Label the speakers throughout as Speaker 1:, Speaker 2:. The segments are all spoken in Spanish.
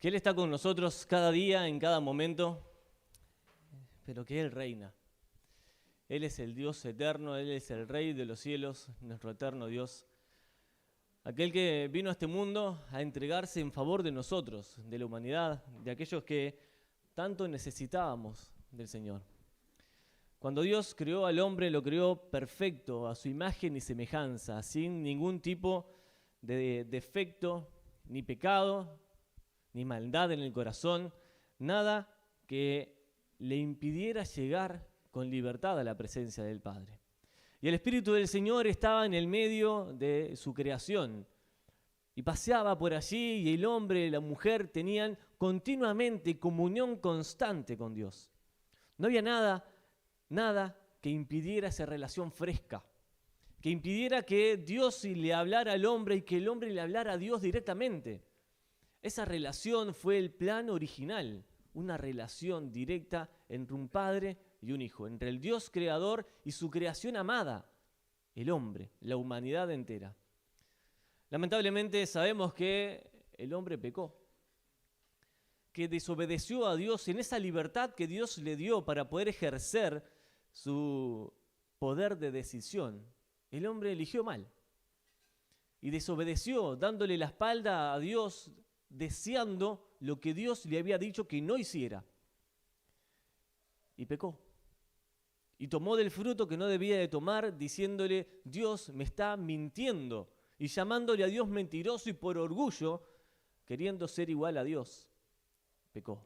Speaker 1: que Él está con nosotros cada día, en cada momento, pero que Él reina. Él es el Dios eterno, Él es el Rey de los cielos, nuestro eterno Dios. Aquel que vino a este mundo a entregarse en favor de nosotros, de la humanidad, de aquellos que tanto necesitábamos del Señor. Cuando Dios creó al hombre, lo creó perfecto, a su imagen y semejanza, sin ningún tipo de defecto, ni pecado, ni maldad en el corazón, nada que le impidiera llegar con libertad a la presencia del Padre. Y el Espíritu del Señor estaba en el medio de su creación y paseaba por allí, y el hombre y la mujer tenían continuamente comunión constante con Dios. No había nada que impidiera esa relación fresca, que impidiera que Dios le hablara al hombre y que el hombre le hablara a Dios directamente. Esa relación fue el plan original, una relación directa entre un padre y un hijo, entre el Dios creador y su creación amada, el hombre, la humanidad entera. Lamentablemente sabemos que el hombre pecó, que desobedeció a Dios en esa libertad que Dios le dio para poder ejercer su poder de decisión. El hombre eligió mal y desobedeció, dándole la espalda a Dios, deseando lo que Dios le había dicho que no hiciera. Y pecó. Y tomó del fruto que no debía de tomar, diciéndole: Dios me está mintiendo, y llamándole a Dios mentiroso, y por orgullo, queriendo ser igual a Dios, pecó.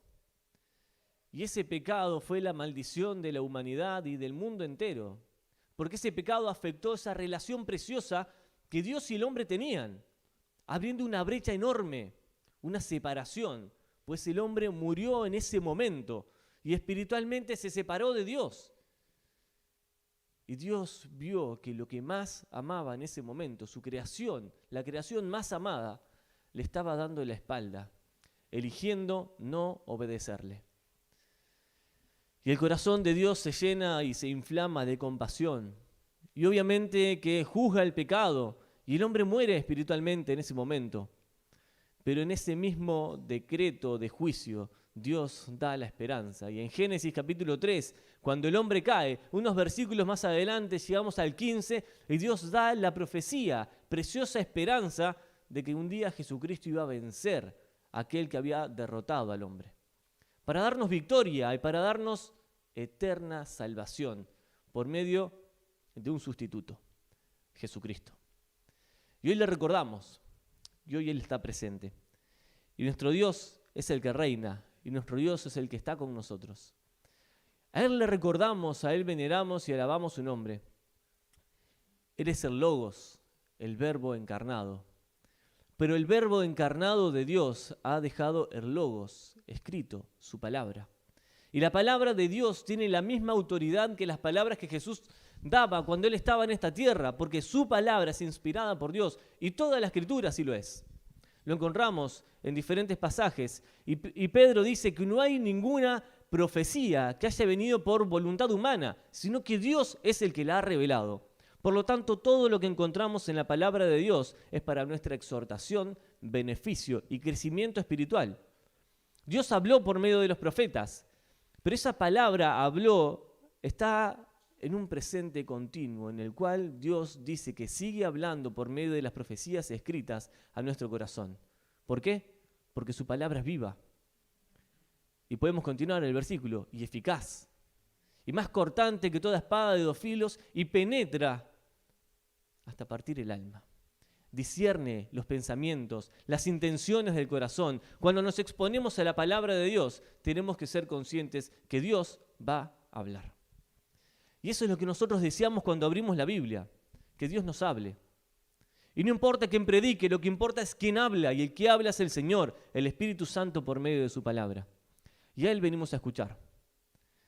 Speaker 1: Y ese pecado fue la maldición de la humanidad y del mundo entero, porque ese pecado afectó esa relación preciosa que Dios y el hombre tenían, abriendo una brecha enorme, una separación, pues el hombre murió en ese momento y espiritualmente se separó de Dios. Y Dios vio que lo que más amaba en ese momento, su creación, la creación más amada, le estaba dando la espalda, eligiendo no obedecerle. Y el corazón de Dios se llena y se inflama de compasión. Y obviamente que juzga el pecado, y el hombre muere espiritualmente en ese momento. Pero en ese mismo decreto de juicio, Dios da la esperanza. Y en Génesis capítulo 3, cuando el hombre cae, unos versículos más adelante, llegamos al 15, y Dios da la profecía, preciosa esperanza de que un día Jesucristo iba a vencer a aquel que había derrotado al hombre, para darnos victoria y para darnos eterna salvación por medio de un sustituto, Jesucristo. Y hoy le recordamos, y hoy Él está presente. Y nuestro Dios es el que reina, y nuestro Dios es el que está con nosotros. A Él le recordamos, a Él veneramos y alabamos su nombre. Él es el Logos, el Verbo encarnado. Pero el Verbo encarnado de Dios ha dejado el Logos escrito, su palabra. Y la palabra de Dios tiene la misma autoridad que las palabras que Jesús daba cuando Él estaba en esta tierra, porque su palabra es inspirada por Dios y toda la Escritura así lo es. Lo encontramos en diferentes pasajes y Pedro dice que no hay ninguna profecía que haya venido por voluntad humana, sino que Dios es el que la ha revelado. Por lo tanto, todo lo que encontramos en la palabra de Dios es para nuestra exhortación, beneficio y crecimiento espiritual. Dios habló por medio de los profetas, pero esa palabra está en un presente continuo, en el cual Dios dice que sigue hablando por medio de las profecías escritas a nuestro corazón. ¿Por qué? Porque su palabra es viva. Y podemos continuar el versículo, y eficaz, y más cortante que toda espada de 2 filos, y penetra hasta partir el alma. Discierne los pensamientos, las intenciones del corazón. Cuando nos exponemos a la palabra de Dios, tenemos que ser conscientes que Dios va a hablar. Y eso es lo que nosotros deseamos cuando abrimos la Biblia, que Dios nos hable. Y no importa quién predique, lo que importa es quién habla, y el que habla es el Señor, el Espíritu Santo por medio de su palabra. Y a Él venimos a escuchar,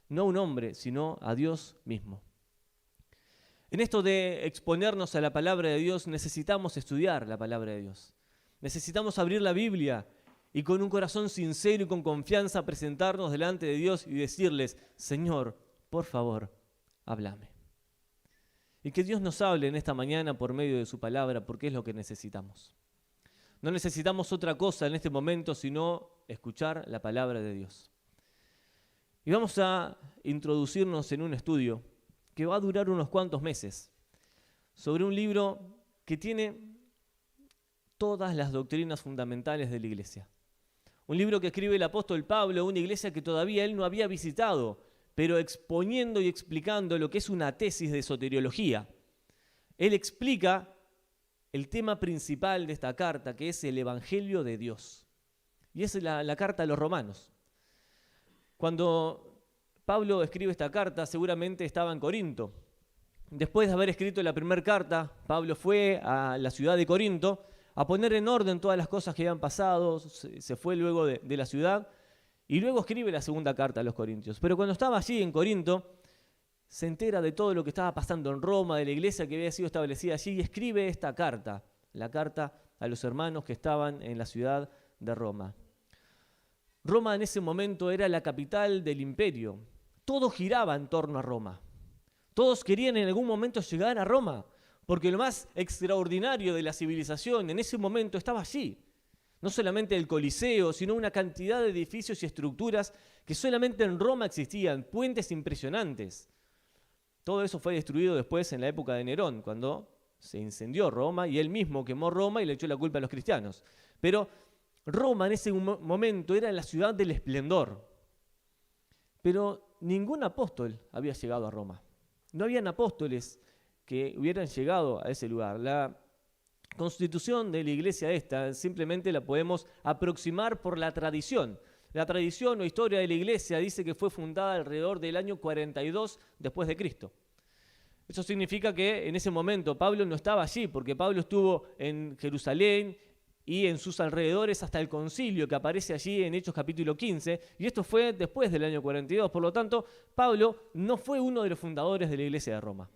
Speaker 1: no a un hombre, sino a Dios mismo. En esto de exponernos a la palabra de Dios, necesitamos estudiar la palabra de Dios. Necesitamos abrir la Biblia y con un corazón sincero y con confianza presentarnos delante de Dios y decirles: Señor, por favor, háblame. Y que Dios nos hable en esta mañana por medio de su palabra, porque es lo que necesitamos. No necesitamos otra cosa en este momento sino escuchar la palabra de Dios. Y vamos a introducirnos en un estudio que va a durar unos cuantos meses sobre un libro que tiene todas las doctrinas fundamentales de la iglesia. Un libro que escribe el apóstol Pablo, una iglesia que todavía él no había visitado, pero exponiendo y explicando lo que es una tesis de soteriología. Él explica el tema principal de esta carta, que es el Evangelio de Dios. Y es la carta a los romanos. Cuando Pablo escribe esta carta, seguramente estaba en Corinto. Después de haber escrito la primera carta, Pablo fue a la ciudad de Corinto a poner en orden todas las cosas que habían pasado, se fue luego de la ciudad y luego escribe la segunda carta a los corintios. Pero cuando estaba allí en Corinto, se entera de todo lo que estaba pasando en Roma, de la iglesia que había sido establecida allí, y escribe esta carta, la carta a los hermanos que estaban en la ciudad de Roma. Roma en ese momento era la capital del imperio. Todo giraba en torno a Roma. Todos querían en algún momento llegar a Roma, porque lo más extraordinario de la civilización en ese momento estaba allí. No solamente el Coliseo, sino una cantidad de edificios y estructuras que solamente en Roma existían, puentes impresionantes. Todo eso fue destruido después en la época de Nerón, cuando se incendió Roma y él mismo quemó Roma y le echó la culpa a los cristianos. Pero Roma en ese momento era la ciudad del esplendor. Pero ningún apóstol había llegado a Roma. No habían apóstoles que hubieran llegado a ese lugar. La constitución de la iglesia esta simplemente la podemos aproximar por la tradición. La tradición o historia de la iglesia dice que fue fundada alrededor del año 42 después de Cristo. Eso significa que en ese momento Pablo no estaba allí, porque Pablo estuvo en Jerusalén y en sus alrededores hasta el concilio que aparece allí en Hechos capítulo 15, y esto fue después del año 42. Por lo tanto, Pablo no fue uno de los fundadores de la iglesia de Roma.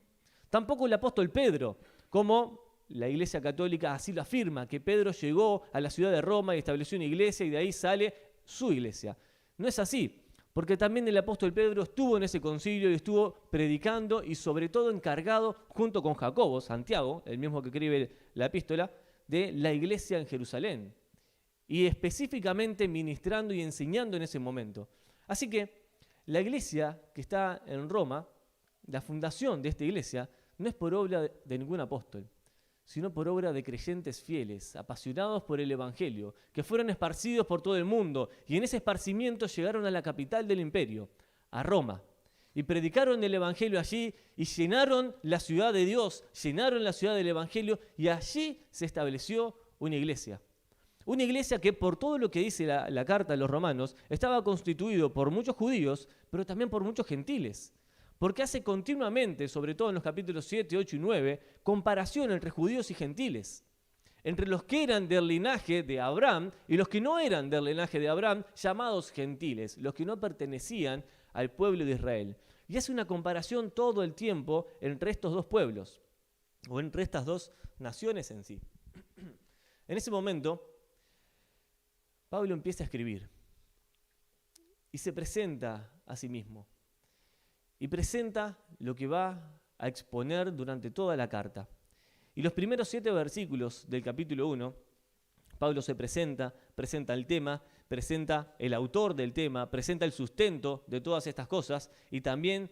Speaker 1: Tampoco el apóstol Pedro, como la iglesia católica así lo afirma, que Pedro llegó a la ciudad de Roma y estableció una iglesia y de ahí sale su iglesia. No es así, porque también el apóstol Pedro estuvo en ese concilio y estuvo predicando y sobre todo encargado, junto con Jacobo, Santiago, el mismo que escribe la epístola, de la iglesia en Jerusalén, y específicamente ministrando y enseñando en ese momento. Así que la iglesia que está en Roma, la fundación de esta iglesia, no es por obra de ningún apóstol, sino por obra de creyentes fieles, apasionados por el Evangelio, que fueron esparcidos por todo el mundo, y en ese esparcimiento llegaron a la capital del imperio, a Roma, y predicaron el Evangelio allí, y llenaron la ciudad de Dios, llenaron la ciudad del Evangelio, y allí se estableció una iglesia. Una iglesia que, por todo lo que dice la carta a los romanos, estaba constituido por muchos judíos, pero también por muchos gentiles. Porque hace continuamente, sobre todo en los capítulos 7, 8 y 9, comparación entre judíos y gentiles. Entre los que eran del linaje de Abraham y los que no eran del linaje de Abraham, llamados gentiles, los que no pertenecían al pueblo de Israel. Y hace una comparación todo el tiempo entre estos dos pueblos, o entre estas dos naciones en sí. En ese momento, Pablo empieza a escribir y se presenta a sí mismo. Y presenta lo que va a exponer durante toda la carta. Y los primeros 7 versículos del capítulo 1, Pablo se presenta el tema, presenta el autor del tema, presenta el sustento de todas estas cosas y también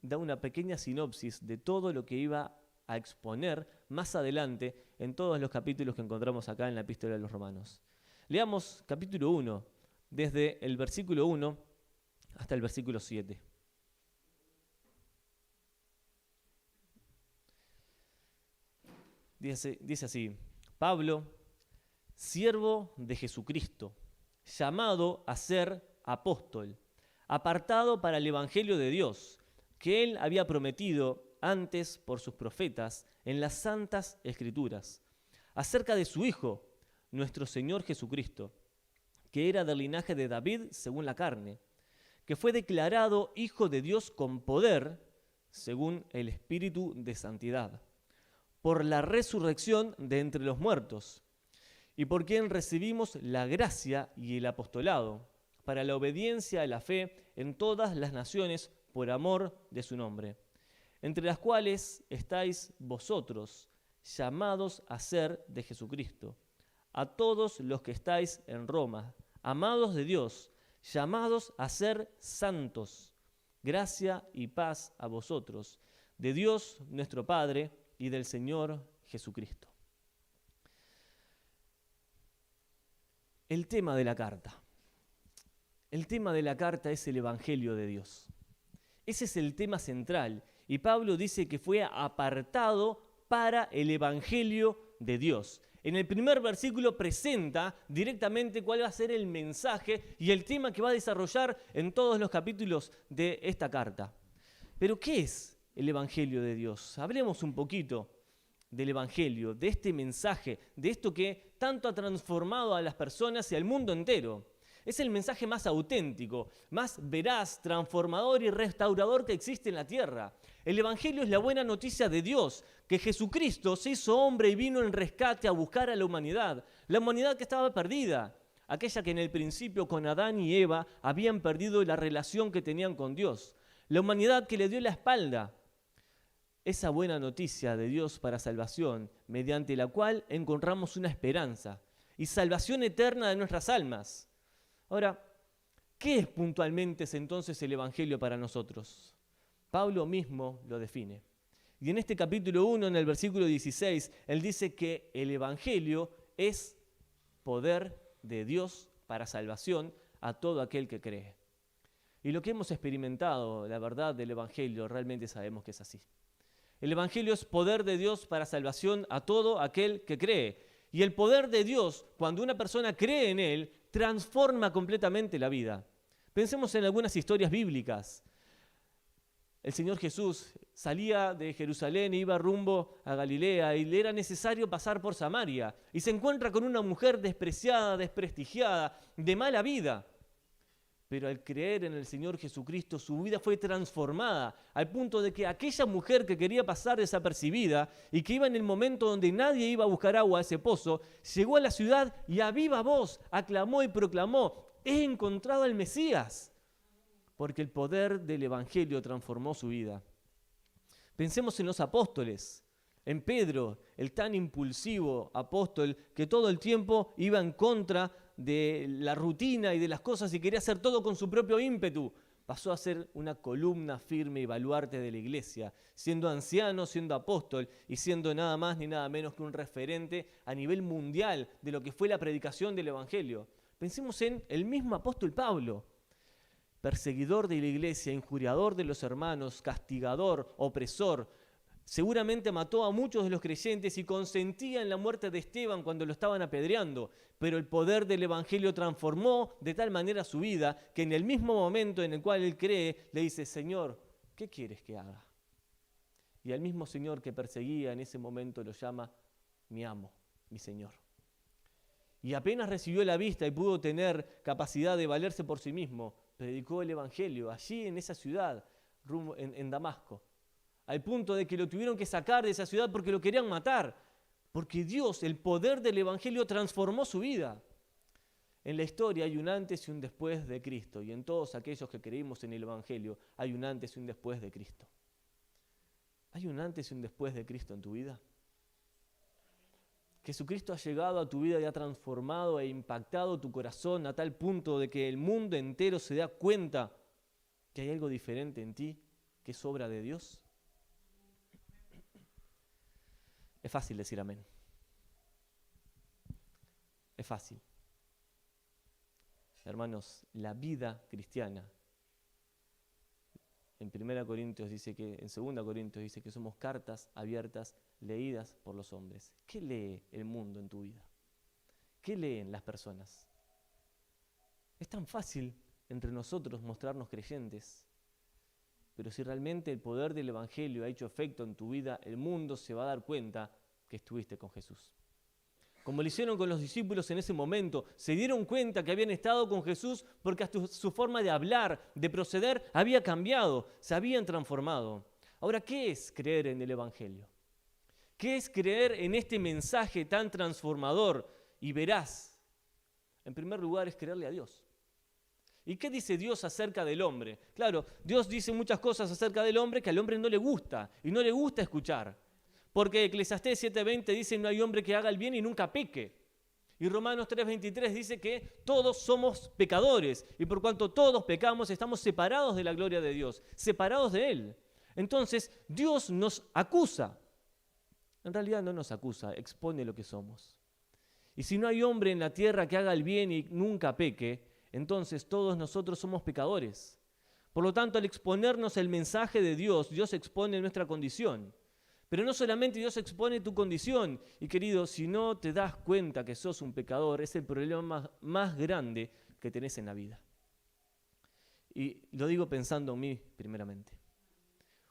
Speaker 1: da una pequeña sinopsis de todo lo que iba a exponer más adelante en todos los capítulos que encontramos acá en la epístola de los Romanos. Leamos capítulo 1, desde el versículo 1 hasta el versículo 7. Dice así: Pablo, siervo de Jesucristo, llamado a ser apóstol, apartado para el evangelio de Dios, que él había prometido antes por sus profetas en las santas escrituras, acerca de su Hijo, nuestro Señor Jesucristo, que era del linaje de David según la carne, que fue declarado Hijo de Dios con poder, según el Espíritu de santidad, por la resurrección de entre los muertos, y por quien recibimos la gracia y el apostolado, para la obediencia a la fe en todas las naciones por amor de su nombre, entre las cuales estáis vosotros, llamados a ser de Jesucristo, a todos los que estáis en Roma, amados de Dios, llamados a ser santos. Gracia y paz a vosotros, de Dios nuestro Padre y del Señor Jesucristo. El tema de la carta. El tema de la carta es el Evangelio de Dios. Ese es el tema central. Y Pablo dice que fue apartado para el Evangelio de Dios. En el primer versículo presenta directamente cuál va a ser el mensaje y el tema que va a desarrollar en todos los capítulos de esta carta. Pero ¿qué es el Evangelio de Dios? Hablemos un poquito del Evangelio, de este mensaje, de esto que tanto ha transformado a las personas y al mundo entero. Es el mensaje más auténtico, más veraz, transformador y restaurador que existe en la tierra. El Evangelio es la buena noticia de Dios, que Jesucristo se hizo hombre y vino en rescate a buscar a la humanidad que estaba perdida, aquella que en el principio con Adán y Eva habían perdido la relación que tenían con Dios, la humanidad que le dio la espalda. Esa buena noticia de Dios para salvación, mediante la cual encontramos una esperanza y salvación eterna de nuestras almas. Ahora, ¿qué es puntualmente entonces el Evangelio para nosotros? Pablo mismo lo define. Y en este capítulo 1, en el versículo 16, él dice que el Evangelio es poder de Dios para salvación a todo aquel que cree. Y lo que hemos experimentado, la verdad del Evangelio, realmente sabemos que es así. El Evangelio es poder de Dios para salvación a todo aquel que cree. Y el poder de Dios, cuando una persona cree en él, transforma completamente la vida. Pensemos en algunas historias bíblicas. El Señor Jesús salía de Jerusalén e iba rumbo a Galilea y le era necesario pasar por Samaria. Y se encuentra con una mujer despreciada, desprestigiada, de mala vida. Pero al creer en el Señor Jesucristo, su vida fue transformada al punto de que aquella mujer que quería pasar desapercibida y que iba en el momento donde nadie iba a buscar agua a ese pozo, llegó a la ciudad y a viva voz aclamó y proclamó: «He encontrado al Mesías», porque el poder del Evangelio transformó su vida. Pensemos en los apóstoles, en Pedro, el tan impulsivo apóstol que todo el tiempo iba en contra de la rutina y de las cosas y quería hacer todo con su propio ímpetu. Pasó a ser una columna firme y baluarte de la iglesia, siendo anciano, siendo apóstol y siendo nada más ni nada menos que un referente a nivel mundial de lo que fue la predicación del Evangelio. Pensemos en el mismo apóstol Pablo, perseguidor de la iglesia, injuriador de los hermanos, castigador, opresor. Seguramente mató a muchos de los creyentes y consentía en la muerte de Esteban cuando lo estaban apedreando, pero el poder del Evangelio transformó de tal manera su vida que en el mismo momento en el cual él cree, le dice: «Señor, ¿qué quieres que haga?». Y al mismo Señor que perseguía en ese momento lo llama mi amo, mi Señor. Y apenas recibió la vista y pudo tener capacidad de valerse por sí mismo, predicó el Evangelio allí en esa ciudad, en Damasco. Al punto de que lo tuvieron que sacar de esa ciudad porque lo querían matar. Porque Dios, el poder del Evangelio, transformó su vida. En la historia hay un antes y un después de Cristo. Y en todos aquellos que creímos en el Evangelio hay un antes y un después de Cristo. ¿Hay un antes y un después de Cristo en tu vida? Jesucristo ha llegado a tu vida y ha transformado e impactado tu corazón a tal punto de que el mundo entero se da cuenta que hay algo diferente en ti, que es obra de Dios. Es fácil decir amén. Es fácil. Hermanos, la vida cristiana, en 1 Corintios dice que, en 2 Corintios dice que somos cartas abiertas, leídas por los hombres. ¿Qué lee el mundo en tu vida? ¿Qué leen las personas? Es tan fácil entre nosotros mostrarnos creyentes, pero si realmente el poder del Evangelio ha hecho efecto en tu vida, el mundo se va a dar cuenta que estuviste con Jesús. Como lo hicieron con los discípulos en ese momento, se dieron cuenta que habían estado con Jesús porque hasta su forma de hablar, de proceder, había cambiado, se habían transformado. Ahora, ¿qué es creer en el Evangelio? ¿Qué es creer en este mensaje tan transformador y veraz? En primer lugar, es creerle a Dios. ¿Y qué dice Dios acerca del hombre? Claro, Dios dice muchas cosas acerca del hombre que al hombre no le gusta, y no le gusta escuchar. Porque Eclesiastés 7:20 dice: «No hay hombre que haga el bien y nunca peque». Y Romanos 3:23 dice que todos somos pecadores y por cuanto todos pecamos estamos separados de la gloria de Dios, separados de Él. Entonces Dios nos acusa. En realidad no nos acusa, expone lo que somos. Y si no hay hombre en la tierra que haga el bien y nunca peque, entonces todos nosotros somos pecadores. Por lo tanto, al exponernos el mensaje de Dios, Dios expone nuestra condición. Pero no solamente Dios expone tu condición. Y querido, si no te das cuenta que sos un pecador, es el problema más grande que tenés en la vida. Y lo digo pensando en mí primeramente.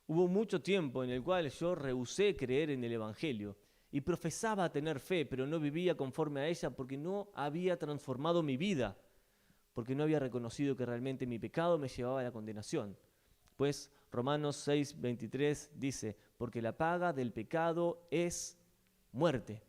Speaker 1: Hubo mucho tiempo en el cual yo rehusé creer en el Evangelio y profesaba tener fe, pero no vivía conforme a ella porque no había transformado mi vida, porque no había reconocido que realmente mi pecado me llevaba a la condenación. Pues Romanos 6:23 dice, porque la paga del pecado es muerte.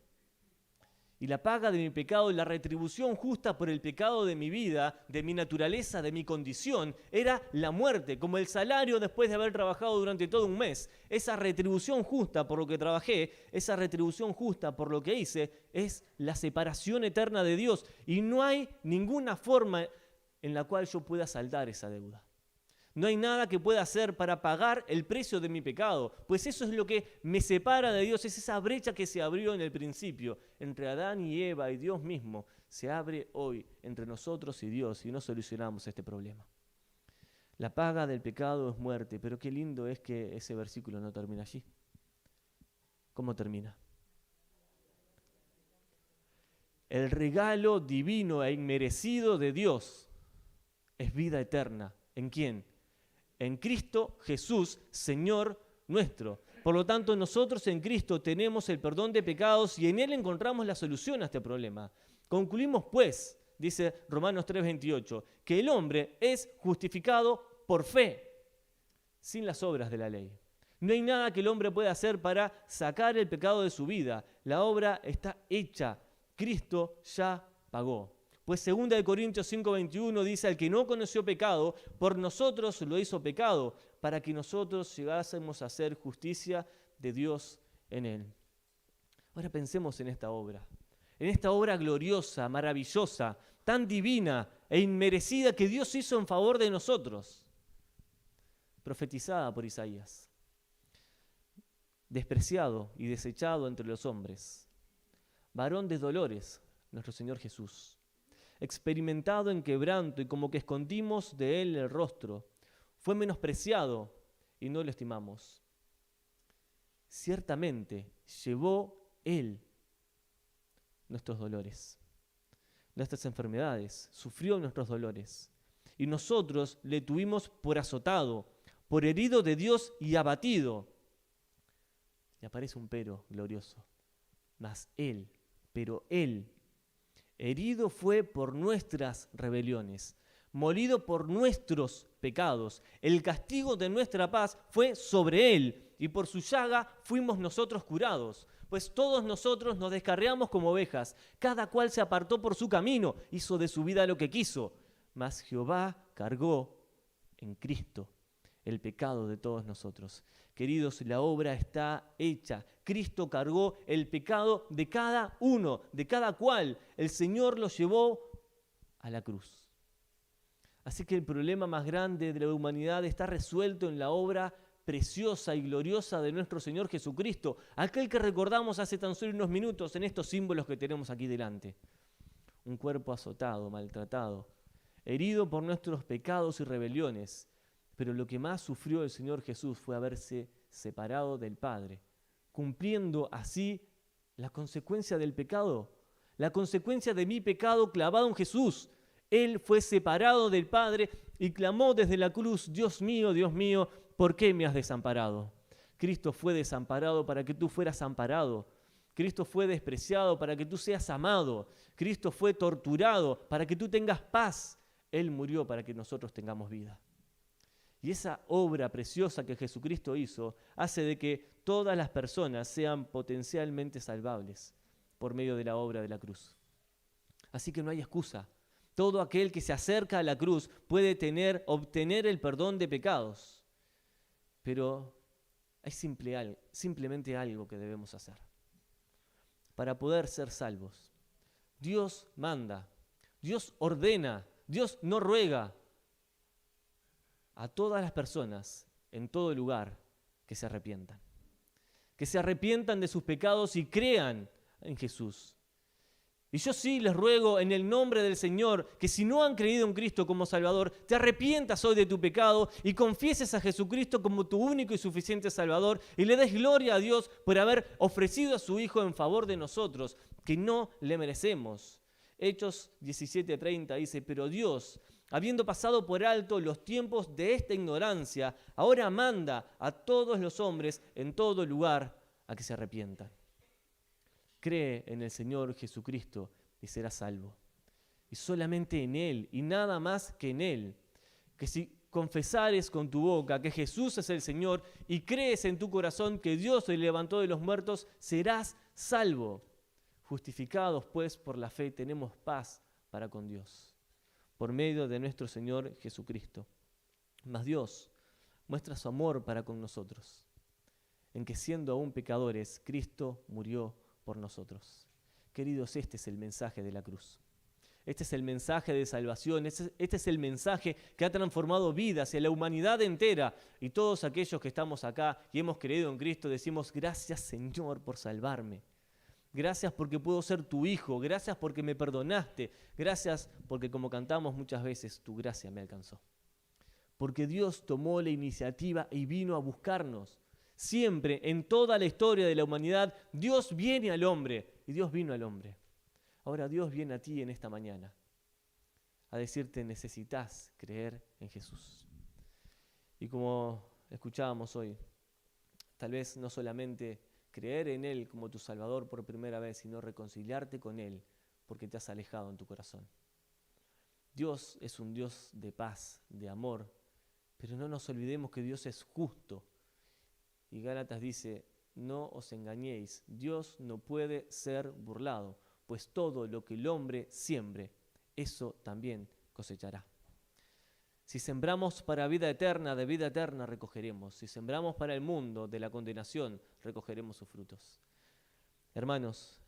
Speaker 1: Y la paga de mi pecado y la retribución justa por el pecado de mi vida, de mi naturaleza, de mi condición, era la muerte, como el salario después de haber trabajado durante todo un mes. Esa retribución justa por lo que trabajé, esa retribución justa por lo que hice, es la separación eterna de Dios. Y no hay ninguna forma en la cual yo pueda saldar esa deuda. No hay nada que pueda hacer para pagar el precio de mi pecado, pues eso es lo que me separa de Dios, es esa brecha que se abrió en el principio entre Adán y Eva y Dios mismo, se abre hoy entre nosotros y Dios y no solucionamos este problema. La paga del pecado es muerte, pero qué lindo es que ese versículo no termina allí. ¿Cómo termina? El regalo divino e inmerecido de Dios es vida eterna. ¿En quién? En Cristo Jesús, Señor nuestro. Por lo tanto, nosotros en Cristo tenemos el perdón de pecados y en Él encontramos la solución a este problema. Concluimos pues, dice Romanos 3:28, que el hombre es justificado por fe, sin las obras de la ley. No hay nada que el hombre pueda hacer para sacar el pecado de su vida. La obra está hecha. Cristo ya pagó. Pues 2 Corintios 5:21 dice, al que no conoció pecado, por nosotros lo hizo pecado, para que nosotros llegásemos a hacer justicia de Dios en él. Ahora pensemos en esta obra gloriosa, maravillosa, tan divina e inmerecida que Dios hizo en favor de nosotros, profetizada por Isaías, despreciado y desechado entre los hombres, varón de dolores, nuestro Señor Jesús, experimentado en quebranto y como que escondimos de él el rostro, fue menospreciado y no lo estimamos. Ciertamente llevó él nuestros dolores, nuestras enfermedades, sufrió nuestros dolores y nosotros le tuvimos por azotado, por herido de Dios y abatido. Y aparece un pero glorioso, mas él, pero él, herido fue por nuestras rebeliones, molido por nuestros pecados. El castigo de nuestra paz fue sobre él, y por su llaga fuimos nosotros curados. Pues todos nosotros nos descarriamos como ovejas, cada cual se apartó por su camino, hizo de su vida lo que quiso. Mas Jehová cargó en Cristo el pecado de todos nosotros. Queridos, la obra está hecha. Cristo cargó el pecado de cada uno, de cada cual. El Señor lo llevó a la cruz. Así que el problema más grande de la humanidad está resuelto en la obra preciosa y gloriosa de nuestro Señor Jesucristo, aquel que recordamos hace tan solo unos minutos en estos símbolos que tenemos aquí delante. Un cuerpo azotado, maltratado, herido por nuestros pecados y rebeliones. Pero lo que más sufrió el Señor Jesús fue haberse separado del Padre, cumpliendo así la consecuencia del pecado, la consecuencia de mi pecado clavado en Jesús. Él fue separado del Padre y clamó desde la cruz, Dios mío, ¿por qué me has desamparado? Cristo fue desamparado para que tú fueras amparado. Cristo fue despreciado para que tú seas amado. Cristo fue torturado para que tú tengas paz. Él murió para que nosotros tengamos vida. Y esa obra preciosa que Jesucristo hizo hace de que todas las personas sean potencialmente salvables por medio de la obra de la cruz. Así que no hay excusa. Todo aquel que se acerca a la cruz puede obtener el perdón de pecados. Pero hay simplemente algo que debemos hacer. Para poder ser salvos, Dios manda, Dios ordena, Dios no ruega a todas las personas en todo lugar que se arrepientan. Que se arrepientan de sus pecados y crean en Jesús. Y yo sí les ruego en el nombre del Señor que si no han creído en Cristo como Salvador, te arrepientas hoy de tu pecado y confieses a Jesucristo como tu único y suficiente Salvador y le des gloria a Dios por haber ofrecido a su Hijo en favor de nosotros, que no le merecemos. Hechos 17:30 dice, pero Dios, habiendo pasado por alto los tiempos de esta ignorancia, ahora manda a todos los hombres en todo lugar a que se arrepientan. Cree en el Señor Jesucristo y serás salvo. Y solamente en Él, y nada más que en Él. Que si confesares con tu boca que Jesús es el Señor y crees en tu corazón que Dios le levantó de los muertos, serás salvo. Justificados pues por la fe tenemos paz para con Dios, por medio de nuestro Señor Jesucristo. Mas Dios muestra su amor para con nosotros, en que siendo aún pecadores, Cristo murió por nosotros. Queridos, este es el mensaje de la cruz. Este es el mensaje de salvación. Este es el mensaje que ha transformado vidas y a la humanidad entera. Y todos aquellos que estamos acá y hemos creído en Cristo decimos, gracias Señor por salvarme. Gracias porque puedo ser tu hijo. Gracias porque me perdonaste. Gracias porque, como cantamos muchas veces, tu gracia me alcanzó. Porque Dios tomó la iniciativa y vino a buscarnos. Siempre, en toda la historia de la humanidad, Dios viene al hombre y Dios vino al hombre. Ahora Dios viene a ti en esta mañana a decirte, necesitas creer en Jesús. Y como escuchábamos hoy, tal vez no solamente creer en Él como tu Salvador por primera vez, sino reconciliarte con Él porque te has alejado en tu corazón. Dios es un Dios de paz, de amor, pero no nos olvidemos que Dios es justo. Y Gálatas dice, no os engañéis, Dios no puede ser burlado, pues todo lo que el hombre siembre, eso también cosechará. Si sembramos para vida eterna, de vida eterna recogeremos. Si sembramos para el mundo, de la condenación, recogeremos sus frutos. Hermanos,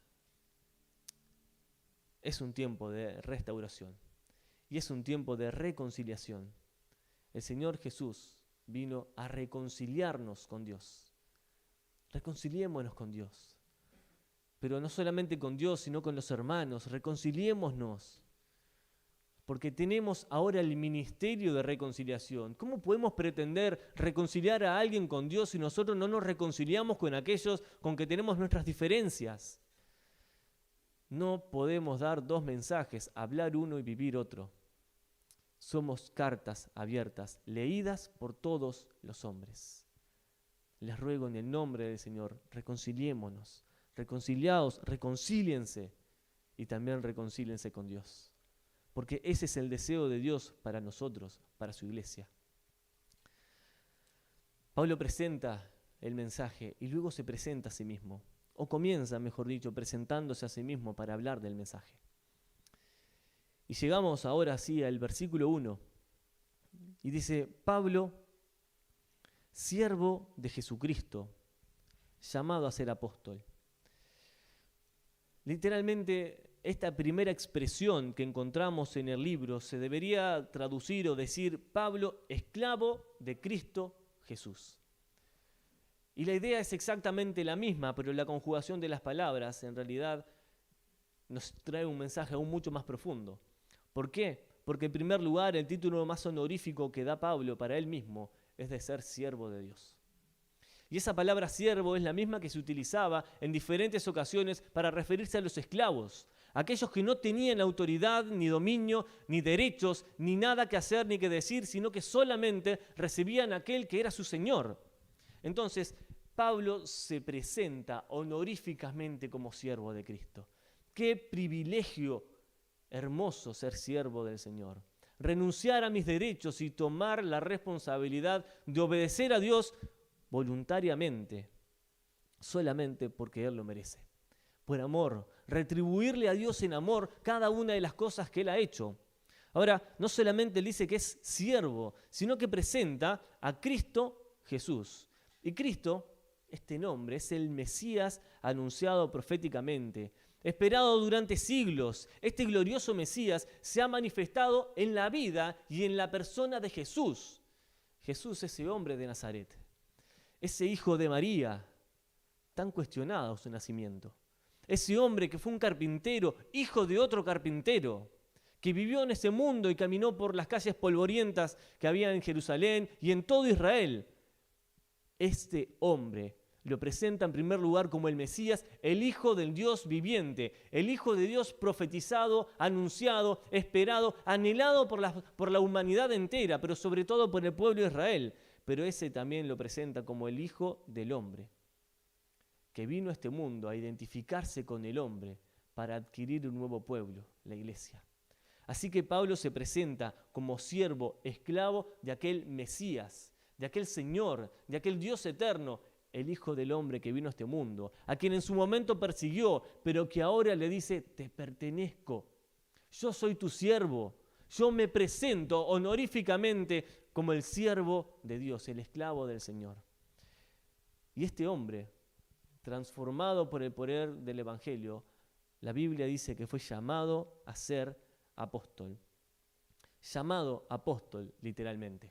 Speaker 1: es un tiempo de restauración y es un tiempo de reconciliación. El Señor Jesús vino a reconciliarnos con Dios. Reconciliémonos con Dios. Pero no solamente con Dios, sino con los hermanos. Reconciliémonos. Porque tenemos ahora el ministerio de reconciliación. ¿Cómo podemos pretender reconciliar a alguien con Dios si nosotros no nos reconciliamos con aquellos con que tenemos nuestras diferencias? No podemos dar dos mensajes, hablar uno y vivir otro. Somos cartas abiertas, leídas por todos los hombres. Les ruego en el nombre del Señor, reconciliémonos. Reconciliados, reconcíliense y también reconcíliense con Dios. Porque ese es el deseo de Dios para nosotros, para su iglesia. Pablo presenta el mensaje y luego se presenta a sí mismo, o comienza, mejor dicho, presentándose a sí mismo para hablar del mensaje. Y llegamos ahora sí al versículo 1, y dice, Pablo, siervo de Jesucristo, llamado a ser apóstol. Literalmente, esta primera expresión que encontramos en el libro se debería traducir o decir Pablo, esclavo de Cristo Jesús. Y la idea es exactamente la misma, pero la conjugación de las palabras en realidad nos trae un mensaje aún mucho más profundo. ¿Por qué? Porque en primer lugar el título más honorífico que da Pablo para él mismo es de ser siervo de Dios. Y esa palabra siervo es la misma que se utilizaba en diferentes ocasiones para referirse a los esclavos, aquellos que no tenían autoridad, ni dominio, ni derechos, ni nada que hacer ni que decir, sino que solamente recibían a aquel que era su Señor. Entonces, Pablo se presenta honoríficamente como siervo de Cristo. ¡Qué privilegio hermoso ser siervo del Señor! Renunciar a mis derechos y tomar la responsabilidad de obedecer a Dios voluntariamente, solamente porque Él lo merece. Por amor, retribuirle a Dios en amor cada una de las cosas que Él ha hecho. Ahora, no solamente Él dice que es siervo, sino que presenta a Cristo Jesús. Y Cristo, este nombre, es el Mesías anunciado proféticamente. esperado durante siglos, este glorioso Mesías se ha manifestado en la vida y en la persona de Jesús. Jesús, ese hombre de Nazaret, ese hijo de María, tan cuestionado su nacimiento. Ese hombre que fue un carpintero, hijo de otro carpintero, que vivió en ese mundo y caminó por las calles polvorientas que había en Jerusalén y en todo Israel. Este hombre lo presenta en primer lugar como el Mesías, el Hijo del Dios viviente, el Hijo de Dios profetizado, anunciado, esperado, anhelado por la humanidad entera, pero sobre todo por el pueblo de Israel. Pero ese también lo presenta como el Hijo del Hombre, que vino a este mundo a identificarse con el hombre para adquirir un nuevo pueblo, la iglesia. Así que Pablo se presenta como siervo, esclavo de aquel Mesías, de aquel Señor, de aquel Dios eterno, el Hijo del Hombre que vino a este mundo, a quien en su momento persiguió, pero que ahora le dice, te pertenezco, yo soy tu siervo, yo me presento honoríficamente como el siervo de Dios, el esclavo del Señor. Y este hombre, transformado por el poder del Evangelio, la Biblia dice que fue llamado a ser apóstol. Llamado apóstol, literalmente,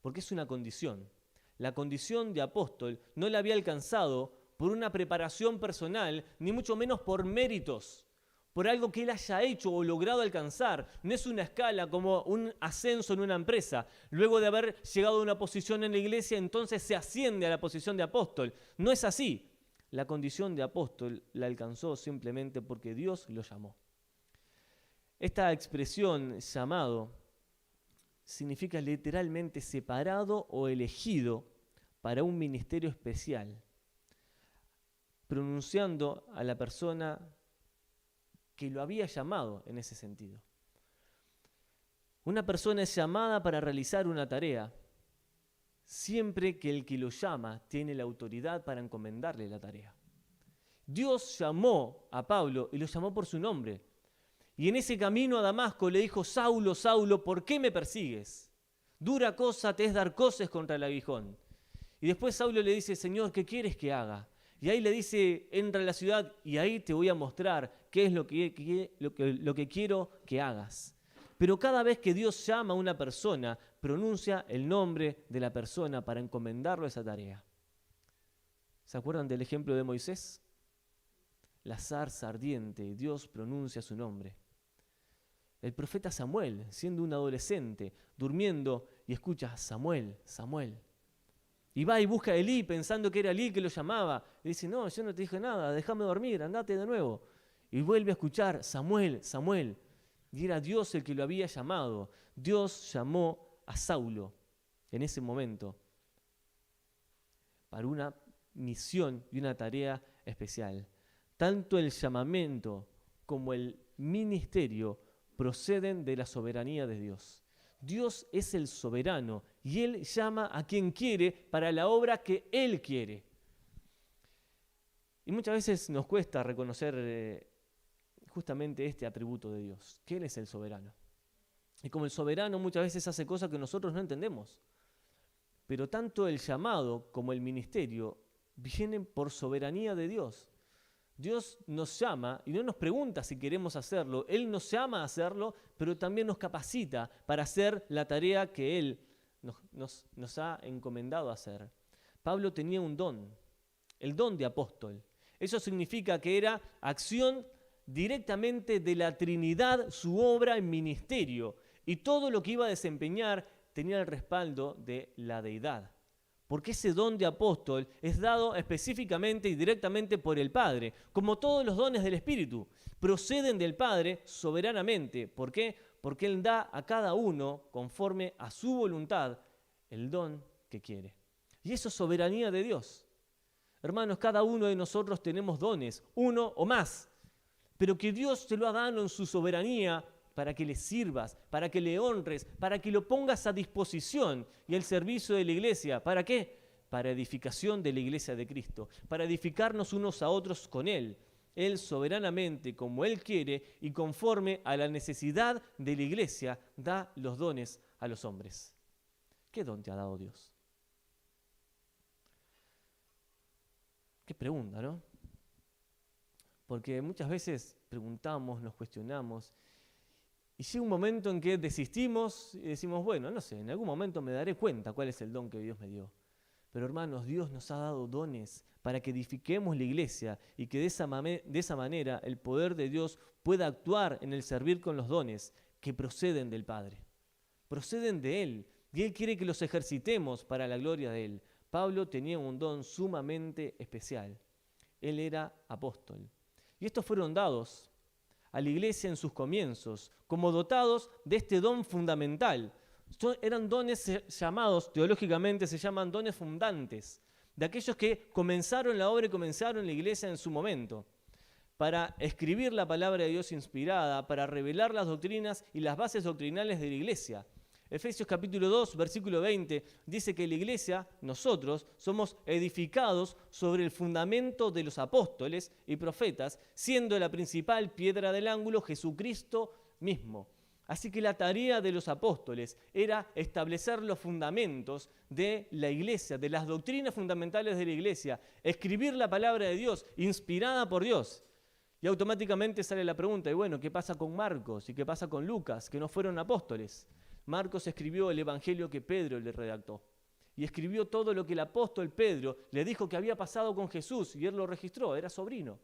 Speaker 1: porque es una condición. La condición de apóstol no la había alcanzado por una preparación personal, ni mucho menos por méritos, por algo que él haya hecho o logrado alcanzar. No es una escala como un ascenso en una empresa. Luego de haber llegado a una posición en la iglesia, entonces se asciende a la posición de apóstol. No es así. La condición de apóstol la alcanzó simplemente porque Dios lo llamó. Esta expresión, llamado, significa literalmente separado o elegido para un ministerio especial, pronunciando a la persona que lo había llamado en ese sentido. Una persona es llamada para realizar una tarea siempre que el que lo llama tiene la autoridad para encomendarle la tarea. Dios llamó a Pablo y lo llamó por su nombre. Y en ese camino a Damasco le dijo, Saulo, Saulo, ¿por qué me persigues? Dura cosa te es dar coces contra el aguijón. Y después Saulo le dice, Señor, ¿qué quieres que haga? Y ahí le dice, entra a la ciudad y ahí te voy a mostrar qué es lo que quiero que hagas. Pero cada vez que Dios llama a una persona, pronuncia el nombre de la persona para encomendarlo a esa tarea. ¿Se acuerdan del ejemplo de Moisés? La zarza ardiente, Dios pronuncia su nombre. El profeta Samuel, siendo un adolescente, durmiendo, y escucha, Samuel, Samuel. Y va y busca a Elí, pensando que era Elí que lo llamaba. Le dice, no, yo no te dije nada, déjame dormir, andate de nuevo. Y vuelve a escuchar, Samuel, Samuel. Y era Dios el que lo había llamado. Dios llamó a Saulo en ese momento para una misión y una tarea especial. Tanto el llamamiento como el ministerio proceden de la soberanía de Dios. Dios es el soberano y Él llama a quien quiere para la obra que Él quiere. Y muchas veces nos cuesta reconocer justamente este atributo de Dios, que Él es el soberano. Y como el soberano muchas veces hace cosas que nosotros no entendemos. Pero tanto el llamado como el ministerio vienen por soberanía de Dios. Dios nos llama y no nos pregunta si queremos hacerlo. Él nos llama a hacerlo, pero también nos capacita para hacer la tarea que Él nos ha encomendado hacer. Pablo tenía un don, el don de apóstol. Eso significa que era acción directamente de la Trinidad, su obra en ministerio. Y todo lo que iba a desempeñar tenía el respaldo de la deidad. Porque ese don de apóstol es dado específicamente y directamente por el Padre, como todos los dones del Espíritu. Proceden del Padre soberanamente. ¿Por qué? Porque Él da a cada uno, conforme a su voluntad, el don que quiere. Y eso es soberanía de Dios. Hermanos, cada uno de nosotros tenemos dones, uno o más, pero que Dios te lo ha dado en su soberanía para que le sirvas, para que le honres, para que lo pongas a disposición y al servicio de la iglesia. ¿Para qué? Para edificación de la iglesia de Cristo, para edificarnos unos a otros con Él. Él soberanamente, como Él quiere y conforme a la necesidad de la iglesia, da los dones a los hombres. ¿Qué don te ha dado Dios? Qué pregunta, ¿no? Porque muchas veces preguntamos, nos cuestionamos, y llega un momento en que desistimos y decimos, bueno, no sé, en algún momento me daré cuenta cuál es el don que Dios me dio. Pero hermanos, Dios nos ha dado dones para que edifiquemos la iglesia y que de esa manera el poder de Dios pueda actuar en el servir con los dones que proceden del Padre. Proceden de Él y Él quiere que los ejercitemos para la gloria de Él. Pablo tenía un don sumamente especial. Él era apóstol. Y estos fueron dados a la iglesia en sus comienzos, como dotados de este don fundamental. Eran dones llamados, teológicamente se llaman dones fundantes, de aquellos que comenzaron la obra y comenzaron la iglesia en su momento, para escribir la palabra de Dios inspirada, para revelar las doctrinas y las bases doctrinales de la iglesia. Efesios capítulo 2, versículo 20, dice que la iglesia, nosotros, somos edificados sobre el fundamento de los apóstoles y profetas, siendo la principal piedra del ángulo Jesucristo mismo. Así que la tarea de los apóstoles era establecer los fundamentos de la iglesia, de las doctrinas fundamentales de la iglesia, escribir la palabra de Dios, inspirada por Dios. Y automáticamente sale la pregunta, y bueno, ¿qué pasa con Marcos y qué pasa con Lucas, que no fueron apóstoles? Marcos escribió el evangelio que Pedro le redactó y escribió todo lo que el apóstol Pedro le dijo que había pasado con Jesús y él lo registró, era sobrino.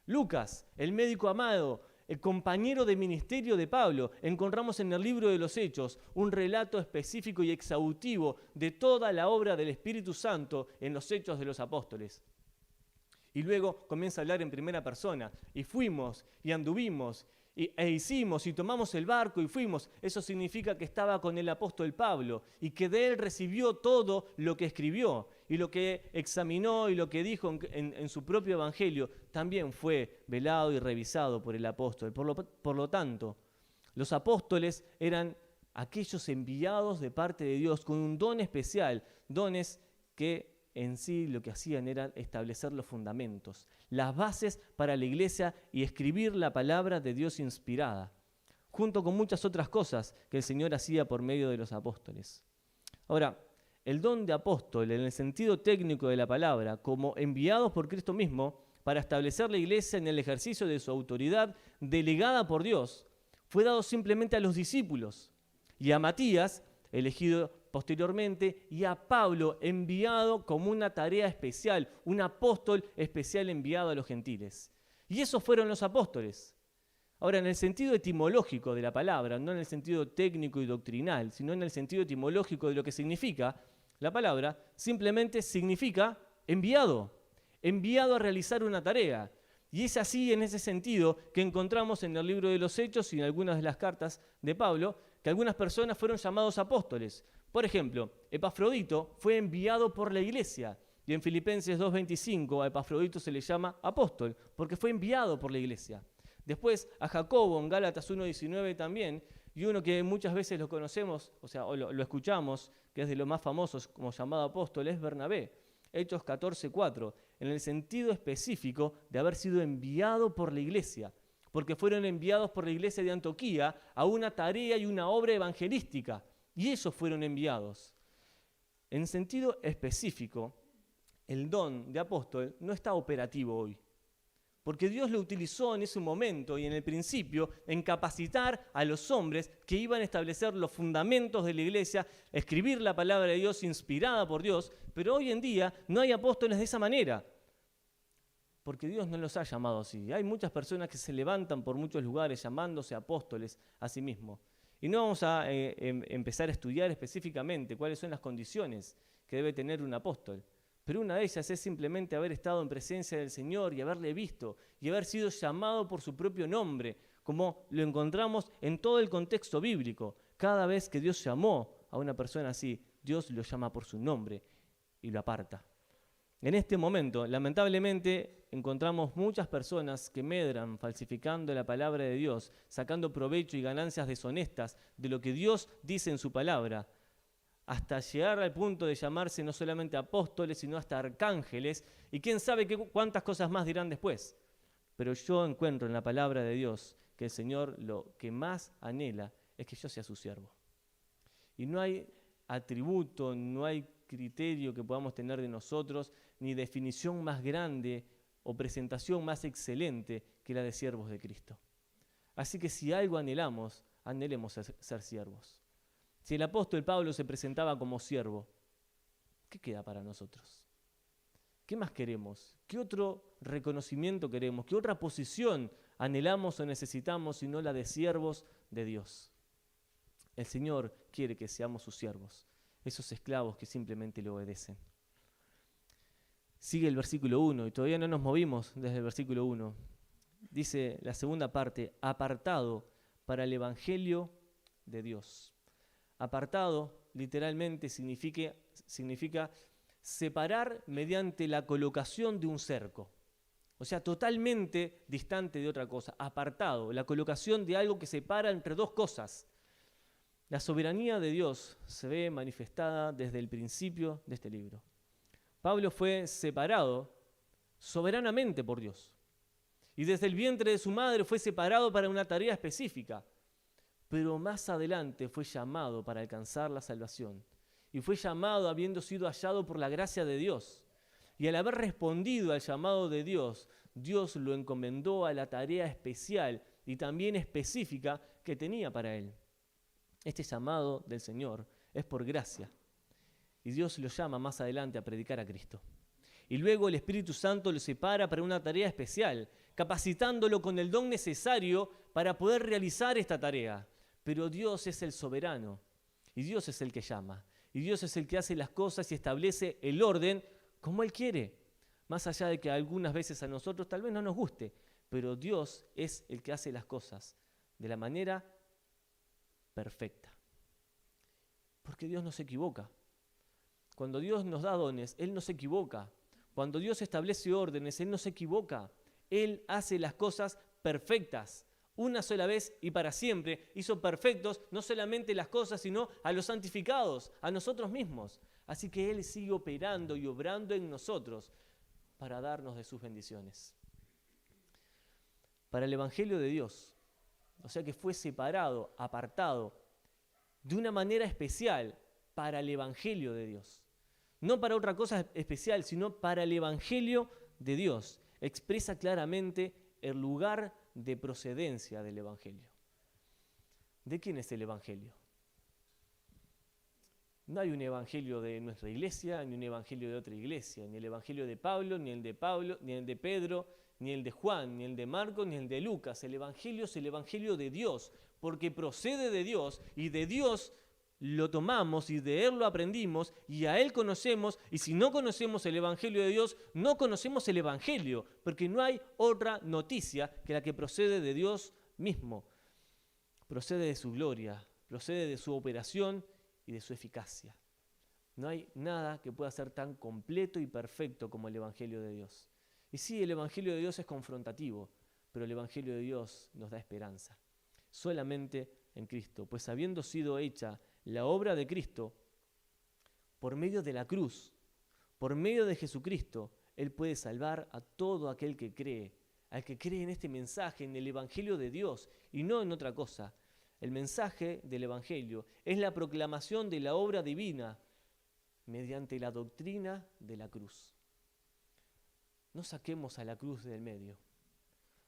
Speaker 1: Lucas, el médico amado, el compañero de ministerio de Pablo, encontramos en el libro de los Hechos un relato específico y exhaustivo de toda la obra del Espíritu Santo en los Hechos de los Apóstoles. Y luego comienza a hablar en primera persona, y fuimos, y anduvimos, e hicimos, y tomamos el barco, y fuimos. Eso significa que estaba con el apóstol Pablo, y que de él recibió todo lo que escribió, y lo que examinó, y lo que dijo en su propio evangelio, también fue velado y revisado por el apóstol. Por lo tanto, los apóstoles eran aquellos enviados de parte de Dios con un don especial, dones que en sí lo que hacían era establecer los fundamentos, las bases para la iglesia y escribir la palabra de Dios inspirada, junto con muchas otras cosas que el Señor hacía por medio de los apóstoles. Ahora, el don de apóstol, en el sentido técnico de la palabra, como enviados por Cristo mismo para establecer la iglesia en el ejercicio de su autoridad delegada por Dios, fue dado simplemente a los discípulos y a Matías, elegido posteriormente, y a Pablo, enviado como una tarea especial, un apóstol especial enviado a los gentiles. Y esos fueron los apóstoles. Ahora, en el sentido etimológico de la palabra, no en el sentido técnico y doctrinal, sino en el sentido etimológico de lo que significa la palabra, simplemente significa enviado, enviado a realizar una tarea. Y es así, en ese sentido, que encontramos en el libro de los Hechos y en algunas de las cartas de Pablo, que algunas personas fueron llamados apóstoles. Por ejemplo, Epafrodito fue enviado por la iglesia, y en Filipenses 2:25 a Epafrodito se le llama apóstol, porque fue enviado por la iglesia. Después a Jacobo en Gálatas 1:19 también, y uno que muchas veces lo conocemos, o lo escuchamos, que es de los más famosos como llamado apóstol, es Bernabé. Hechos 14:4, en el sentido específico de haber sido enviado por la iglesia, porque fueron enviados por la iglesia de Antioquía a una tarea y una obra evangelística, y ellos fueron enviados. En sentido específico, el don de apóstol no está operativo hoy, porque Dios lo utilizó en ese momento y en el principio en capacitar a los hombres que iban a establecer los fundamentos de la iglesia, escribir la palabra de Dios inspirada por Dios, pero hoy en día no hay apóstoles de esa manera, porque Dios no los ha llamado así. Hay muchas personas que se levantan por muchos lugares llamándose apóstoles a sí mismos. Y no vamos a empezar a estudiar específicamente cuáles son las condiciones que debe tener un apóstol. Pero una de ellas es simplemente haber estado en presencia del Señor y haberle visto y haber sido llamado por su propio nombre, como lo encontramos en todo el contexto bíblico. Cada vez que Dios llamó a una persona así, Dios lo llama por su nombre y lo aparta. En este momento, lamentablemente, encontramos muchas personas que medran falsificando la palabra de Dios, sacando provecho y ganancias deshonestas de lo que Dios dice en su palabra, hasta llegar al punto de llamarse no solamente apóstoles, sino hasta arcángeles, y quién sabe cuántas cosas más dirán después. Pero yo encuentro en la palabra de Dios que el Señor lo que más anhela es que yo sea su siervo. Y no hay atributo, no hay criterio que podamos tener de nosotros, ni definición más grande o presentación más excelente que la de siervos de Cristo. Así que si algo anhelamos, anhelemos ser siervos. Si el apóstol Pablo se presentaba como siervo, ¿qué queda para nosotros? ¿Qué más queremos? ¿Qué otro reconocimiento queremos? ¿Qué otra posición anhelamos o necesitamos sino la de siervos de Dios? El Señor quiere que seamos sus siervos, esos esclavos que simplemente le obedecen. Sigue el versículo 1 y todavía no nos movimos desde el versículo 1. Dice la segunda parte, apartado para el evangelio de Dios. Apartado literalmente significa separar mediante la colocación de un cerco. O sea, totalmente distante de otra cosa. Apartado, la colocación de algo que separa entre dos cosas. La soberanía de Dios se ve manifestada desde el principio de este libro. Pablo fue separado soberanamente por Dios. Y desde el vientre de su madre fue separado para una tarea específica. Pero más adelante fue llamado para alcanzar la salvación. Y fue llamado habiendo sido hallado por la gracia de Dios. Y al haber respondido al llamado de Dios, Dios lo encomendó a la tarea especial y también específica que tenía para él. Este llamado del Señor es por gracia. Y Dios lo llama más adelante a predicar a Cristo. Y luego el Espíritu Santo lo separa para una tarea especial, capacitándolo con el don necesario para poder realizar esta tarea. Pero Dios es el soberano y Dios es el que llama. Y Dios es el que hace las cosas y establece el orden como Él quiere. Más allá de que algunas veces a nosotros tal vez no nos guste, pero Dios es el que hace las cosas de la manera perfecta. Porque Dios no se equivoca. Cuando Dios nos da dones, Él no se equivoca. Cuando Dios establece órdenes, Él no se equivoca. Él hace las cosas perfectas. Una sola vez y para siempre hizo perfectos no solamente las cosas, sino a los santificados, a nosotros mismos. Así que Él sigue operando y obrando en nosotros para darnos de sus bendiciones. Para el Evangelio de Dios, o sea que fue separado, apartado, de una manera especial para el Evangelio de Dios. No para otra cosa especial, sino para el Evangelio de Dios. Expresa claramente el lugar de procedencia del Evangelio. ¿De quién es el Evangelio? No hay un Evangelio de nuestra iglesia, ni un Evangelio de otra iglesia, ni el Evangelio de Pablo, ni el de Pedro, ni el de Juan, ni el de Marcos, ni el de Lucas. El Evangelio es el Evangelio de Dios, porque procede de Dios y de Dios lo tomamos y de Él lo aprendimos y a Él conocemos, y si no conocemos el Evangelio de Dios, no conocemos el Evangelio, porque no hay otra noticia que la que procede de Dios mismo. Procede de su gloria, procede de su operación y de su eficacia. No hay nada que pueda ser tan completo y perfecto como el Evangelio de Dios. Y sí, el Evangelio de Dios es confrontativo, pero el Evangelio de Dios nos da esperanza. Solamente en Cristo, pues habiendo sido hecha la obra de Cristo, por medio de la cruz, por medio de Jesucristo, Él puede salvar a todo aquel que cree, al que cree en este mensaje, en el Evangelio de Dios y no en otra cosa. El mensaje del Evangelio es la proclamación de la obra divina mediante la doctrina de la cruz. No saquemos a la cruz del medio.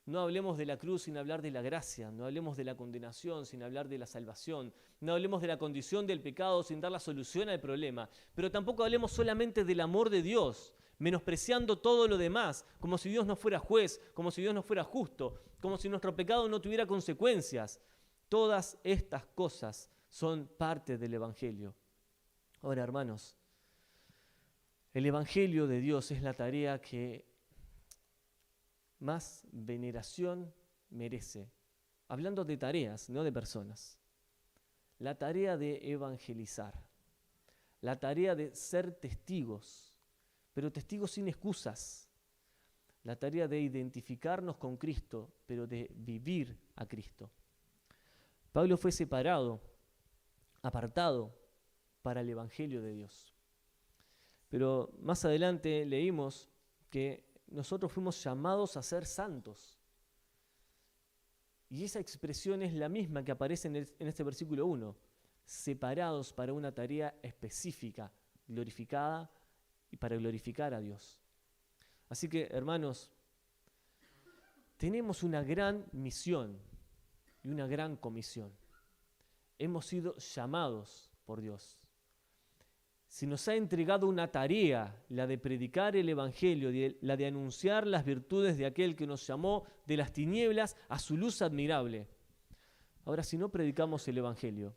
Speaker 1: No hablemos de la cruz sin hablar de la gracia, no hablemos de la condenación sin hablar de la salvación, no hablemos de la condición del pecado sin dar la solución al problema, pero tampoco hablemos solamente del amor de Dios, menospreciando todo lo demás, como si Dios no fuera juez, como si Dios no fuera justo, como si nuestro pecado no tuviera consecuencias. Todas estas cosas son parte del Evangelio. Ahora, hermanos, el Evangelio de Dios es la tarea que más veneración merece. Hablando de tareas, no de personas. La tarea de evangelizar. La tarea de ser testigos, pero testigos sin excusas. La tarea de identificarnos con Cristo, pero de vivir a Cristo. Pablo fue separado, apartado para el Evangelio de Dios. Pero más adelante leímos que nosotros fuimos llamados a ser santos. Y esa expresión es la misma que aparece en este versículo 1. Separados para una tarea específica, glorificada y para glorificar a Dios. Así que, hermanos, tenemos una gran misión y una gran comisión. Hemos sido llamados por Dios. Se nos ha entregado una tarea, la de predicar el Evangelio, la de anunciar las virtudes de aquel que nos llamó de las tinieblas a su luz admirable. Ahora, si no predicamos el Evangelio,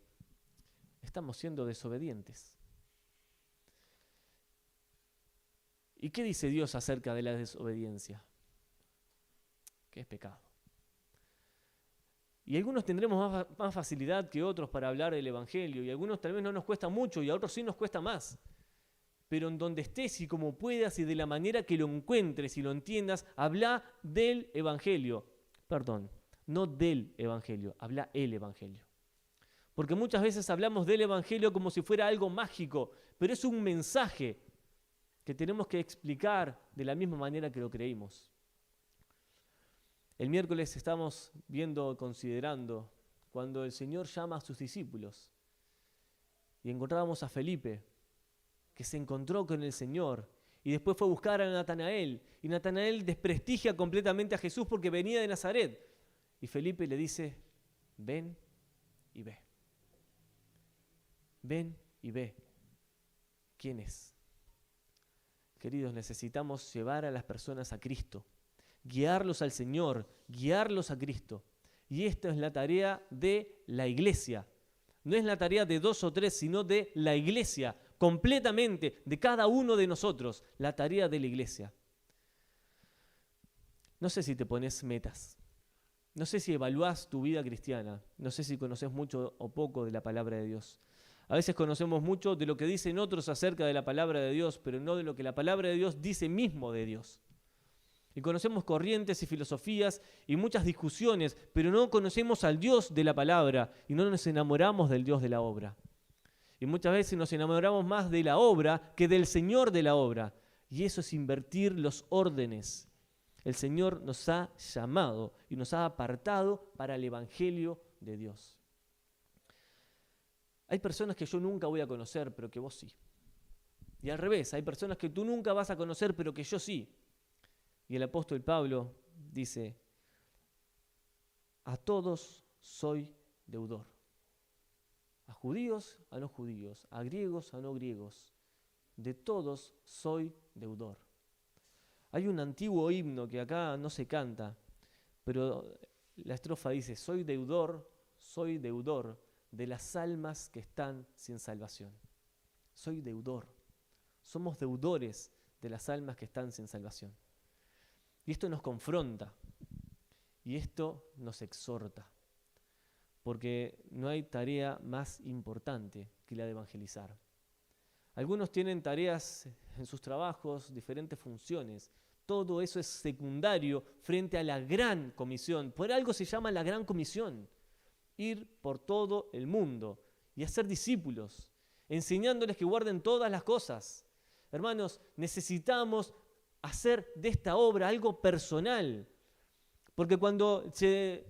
Speaker 1: estamos siendo desobedientes. ¿Y qué dice Dios acerca de la desobediencia? Que es pecado. Y algunos tendremos más facilidad que otros para hablar del Evangelio, y a algunos tal vez no nos cuesta mucho y a otros sí nos cuesta más. Pero en donde estés y como puedas y de la manera que lo encuentres y lo entiendas, habla del Evangelio. Perdón, no del Evangelio, habla el Evangelio. Porque muchas veces hablamos del Evangelio como si fuera algo mágico, pero es un mensaje que tenemos que explicar de la misma manera que lo creímos. El miércoles estamos considerando cuando el Señor llama a sus discípulos y encontrábamos a Felipe, que se encontró con el Señor y después fue a buscar a Natanael, y Natanael desprestigia completamente a Jesús porque venía de Nazaret, y Felipe le dice: ven y ve. Ven y ve. ¿Quién es? Queridos, necesitamos llevar a las personas a Cristo, guiarlos al Señor, guiarlos a Cristo. Y esta es la tarea de la iglesia. No es la tarea de 2 o 3, sino de la iglesia, completamente, de cada uno de nosotros, la tarea de la iglesia. No sé si te pones metas, no sé si evaluás tu vida cristiana, no sé si conoces mucho o poco de la palabra de Dios. A veces conocemos mucho de lo que dicen otros acerca de la palabra de Dios, pero no de lo que la palabra de Dios dice mismo de Dios. Y conocemos corrientes y filosofías y muchas discusiones, pero no conocemos al Dios de la palabra y no nos enamoramos del Dios de la obra. Y muchas veces nos enamoramos más de la obra que del Señor de la obra. Y eso es invertir los órdenes. El Señor nos ha llamado y nos ha apartado para el Evangelio de Dios. Hay personas que yo nunca voy a conocer, pero que vos sí. Y al revés, hay personas que tú nunca vas a conocer, pero que yo sí. Y el apóstol Pablo dice: a todos soy deudor. A judíos, a no judíos, a griegos, a no griegos. De todos soy deudor. Hay un antiguo himno que acá no se canta, pero la estrofa dice: soy deudor de las almas que están sin salvación. Soy deudor. Somos deudores de las almas que están sin salvación. Y esto nos confronta, y esto nos exhorta, porque no hay tarea más importante que la de evangelizar. Algunos tienen tareas en sus trabajos, diferentes funciones. Todo eso es secundario frente a la gran comisión. Por algo se llama la gran comisión. Ir por todo el mundo y hacer discípulos, enseñándoles que guarden todas las cosas. Hermanos, necesitamos hacer de esta obra algo personal, porque cuando se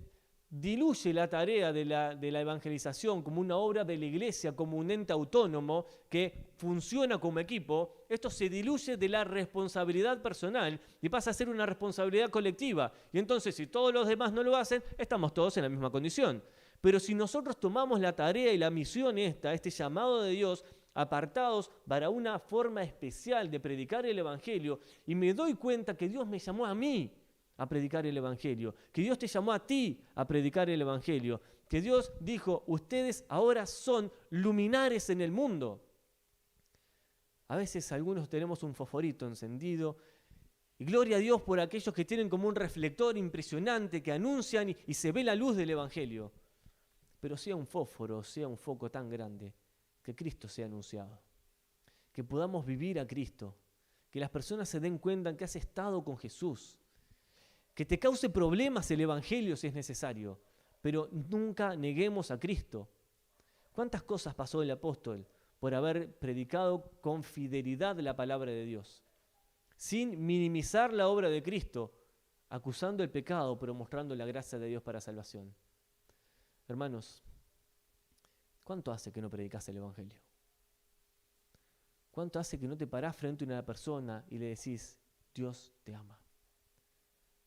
Speaker 1: diluye la tarea de la evangelización como una obra de la iglesia, como un ente autónomo que funciona como equipo, esto se diluye de la responsabilidad personal y pasa a ser una responsabilidad colectiva. Y entonces, si todos los demás no lo hacen, estamos todos en la misma condición. Pero si nosotros tomamos la tarea y la misión este llamado de Dios, apartados para una forma especial de predicar el Evangelio, y me doy cuenta que Dios me llamó a mí a predicar el Evangelio, que Dios te llamó a ti a predicar el Evangelio, que Dios dijo: ustedes ahora son luminares en el mundo. A veces algunos tenemos un fosforito encendido, y gloria a Dios por aquellos que tienen como un reflector impresionante, que anuncian y se ve la luz del Evangelio. Pero sea un fósforo, sea un foco tan grande, que Cristo sea anunciado, que podamos vivir a Cristo, que las personas se den cuenta que has estado con Jesús, que te cause problemas el Evangelio si es necesario, pero nunca neguemos a Cristo. ¿Cuántas cosas pasó el apóstol por haber predicado con fidelidad la palabra de Dios, sin minimizar la obra de Cristo, acusando el pecado, pero mostrando la gracia de Dios para salvación? Hermanos, ¿cuánto hace que no predicas el Evangelio? ¿Cuánto hace que no te parás frente a una persona y le decís: Dios te ama?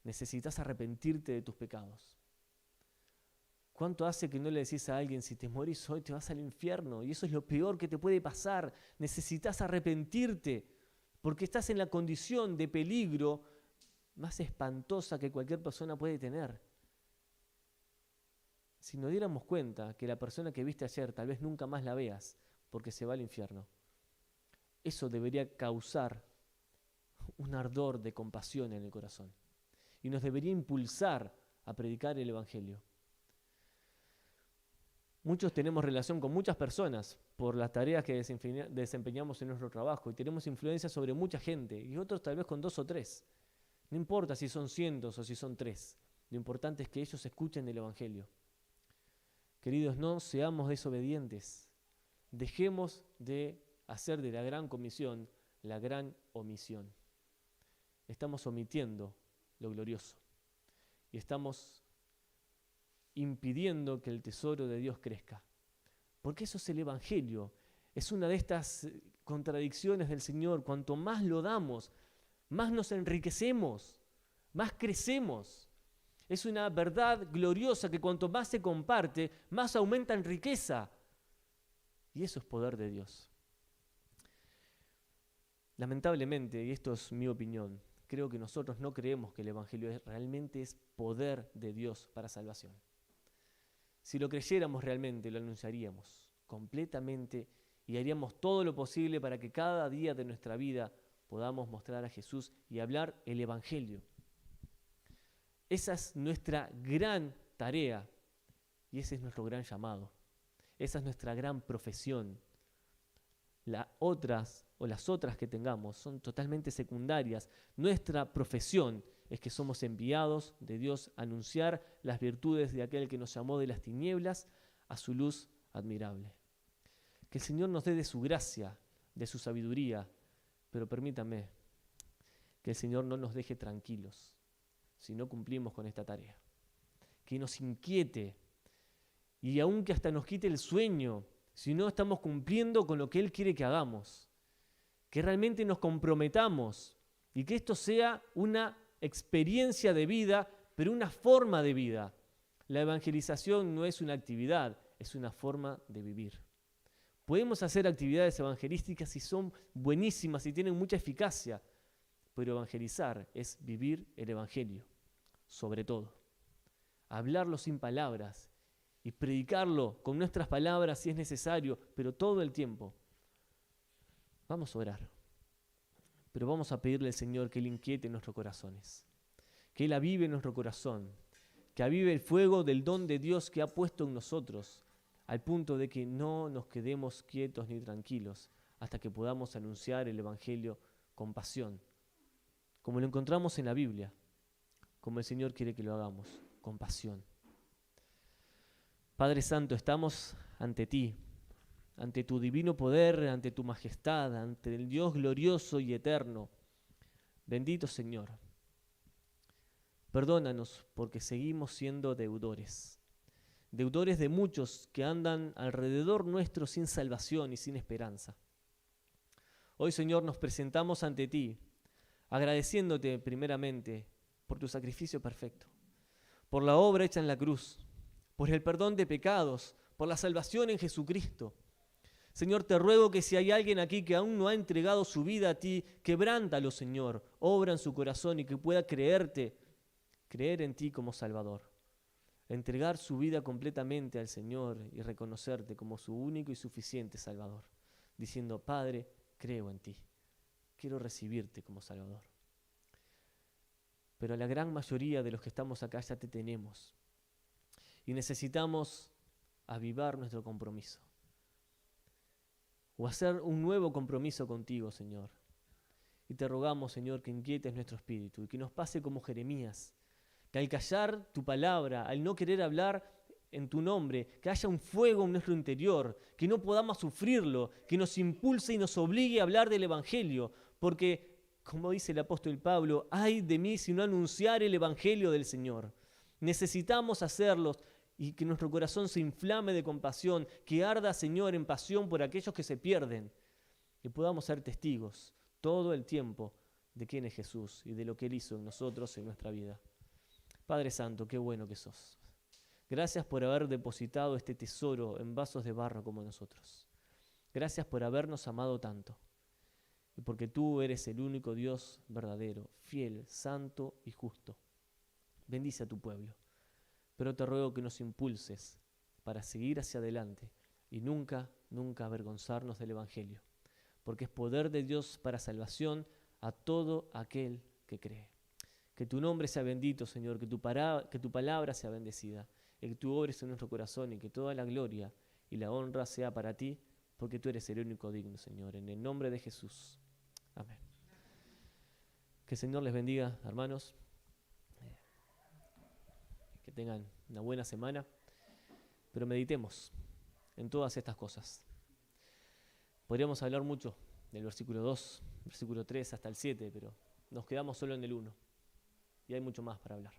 Speaker 1: necesitas arrepentirte de tus pecados. ¿Cuánto hace que no le decís a alguien, si te morís hoy te vas al infierno? Y eso es lo peor que te puede pasar. Necesitas arrepentirte porque estás en la condición de peligro más espantosa que cualquier persona puede tener. Si nos diéramos cuenta que la persona que viste ayer tal vez nunca más la veas porque se va al infierno, eso debería causar un ardor de compasión en el corazón y nos debería impulsar a predicar el Evangelio. Muchos tenemos relación con muchas personas por las tareas que desempeñamos en nuestro trabajo y tenemos influencia sobre mucha gente y otros tal vez con 2 o 3. No importa si son cientos o si son 3. Lo importante es que ellos escuchen el Evangelio. Queridos, no seamos desobedientes. Dejemos de hacer de la gran comisión la gran omisión. Estamos omitiendo lo glorioso y estamos impidiendo que el tesoro de Dios crezca. Porque eso es el Evangelio. Es una de estas contradicciones del Señor. Cuanto más lo damos, más nos enriquecemos, más crecemos. Es una verdad gloriosa que cuanto más se comparte, más aumenta en riqueza. Y eso es poder de Dios. Lamentablemente, y esto es mi opinión, creo que nosotros no creemos que el Evangelio realmente es poder de Dios para salvación. Si lo creyéramos realmente, lo anunciaríamos completamente y haríamos todo lo posible para que cada día de nuestra vida podamos mostrar a Jesús y hablar el Evangelio. Esa es nuestra gran tarea y ese es nuestro gran llamado. Esa es nuestra gran profesión. Las otras que tengamos son totalmente secundarias. Nuestra profesión es que somos enviados de Dios a anunciar las virtudes de aquel que nos llamó de las tinieblas a su luz admirable. Que el Señor nos dé de su gracia, de su sabiduría, pero permítame que el Señor no nos deje tranquilos si no cumplimos con esta tarea. Que nos inquiete y aunque hasta nos quite el sueño si no estamos cumpliendo con lo que Él quiere que hagamos. Que realmente nos comprometamos y que esto sea una experiencia de vida, pero una forma de vida. La evangelización no es una actividad, es una forma de vivir. Podemos hacer actividades evangelísticas y son buenísimas y tienen mucha eficacia, pero evangelizar es vivir el Evangelio, sobre todo. Hablarlo sin palabras y predicarlo con nuestras palabras si es necesario, pero todo el tiempo. Vamos a orar, pero vamos a pedirle al Señor que Él inquiete nuestros corazones, que Él avive nuestro corazón, que avive el fuego del don de Dios que ha puesto en nosotros, al punto de que no nos quedemos quietos ni tranquilos hasta que podamos anunciar el Evangelio con pasión, como lo encontramos en la Biblia, como el Señor quiere que lo hagamos, con pasión. Padre Santo, estamos ante ti, ante tu divino poder, ante tu majestad, ante el Dios glorioso y eterno. Bendito Señor, perdónanos porque seguimos siendo deudores de muchos que andan alrededor nuestro sin salvación y sin esperanza. Hoy, Señor, nos presentamos ante ti, agradeciéndote primeramente por tu sacrificio perfecto, por la obra hecha en la cruz, por el perdón de pecados, por la salvación en Jesucristo. Señor, te ruego que si hay alguien aquí que aún no ha entregado su vida a ti, quebrántalo, Señor, obra en su corazón y que pueda creer en ti como Salvador. Entregar su vida completamente al Señor y reconocerte como su único y suficiente Salvador, diciendo, Padre, creo en ti, quiero recibirte como Salvador. Pero la gran mayoría de los que estamos acá ya te tenemos y necesitamos avivar nuestro compromiso o hacer un nuevo compromiso contigo, Señor. Y te rogamos, Señor, que inquietes nuestro espíritu y que nos pase como Jeremías, que al callar tu palabra, al no querer hablar en tu nombre, que haya un fuego en nuestro interior, que no podamos sufrirlo, que nos impulse y nos obligue a hablar del Evangelio, porque, como dice el apóstol Pablo, ay de mí si no anunciar el Evangelio del Señor. Necesitamos hacerlo y que nuestro corazón se inflame de compasión, que arda, Señor, en pasión por aquellos que se pierden, y podamos ser testigos todo el tiempo de quién es Jesús y de lo que Él hizo en nosotros, en nuestra vida. Padre Santo, qué bueno que sos. Gracias por haber depositado este tesoro en vasos de barro como nosotros. Gracias por habernos amado tanto. Y porque tú eres el único Dios verdadero, fiel, santo y justo. Bendice a tu pueblo. Pero te ruego que nos impulses para seguir hacia adelante y nunca, nunca avergonzarnos del Evangelio. Porque es poder de Dios para salvación a todo aquel que cree. Que tu nombre sea bendito, Señor, que tu palabra sea bendecida, y que tú obres en nuestro corazón y que toda la gloria y la honra sea para ti, porque tú eres el único digno, Señor. En el nombre de Jesús. Amén. Que el Señor les bendiga, hermanos. Que tengan una buena semana, pero meditemos en todas estas cosas. Podríamos hablar mucho del versículo 2, versículo 3 hasta el 7, pero nos quedamos solo en el 1 y hay mucho más para hablar.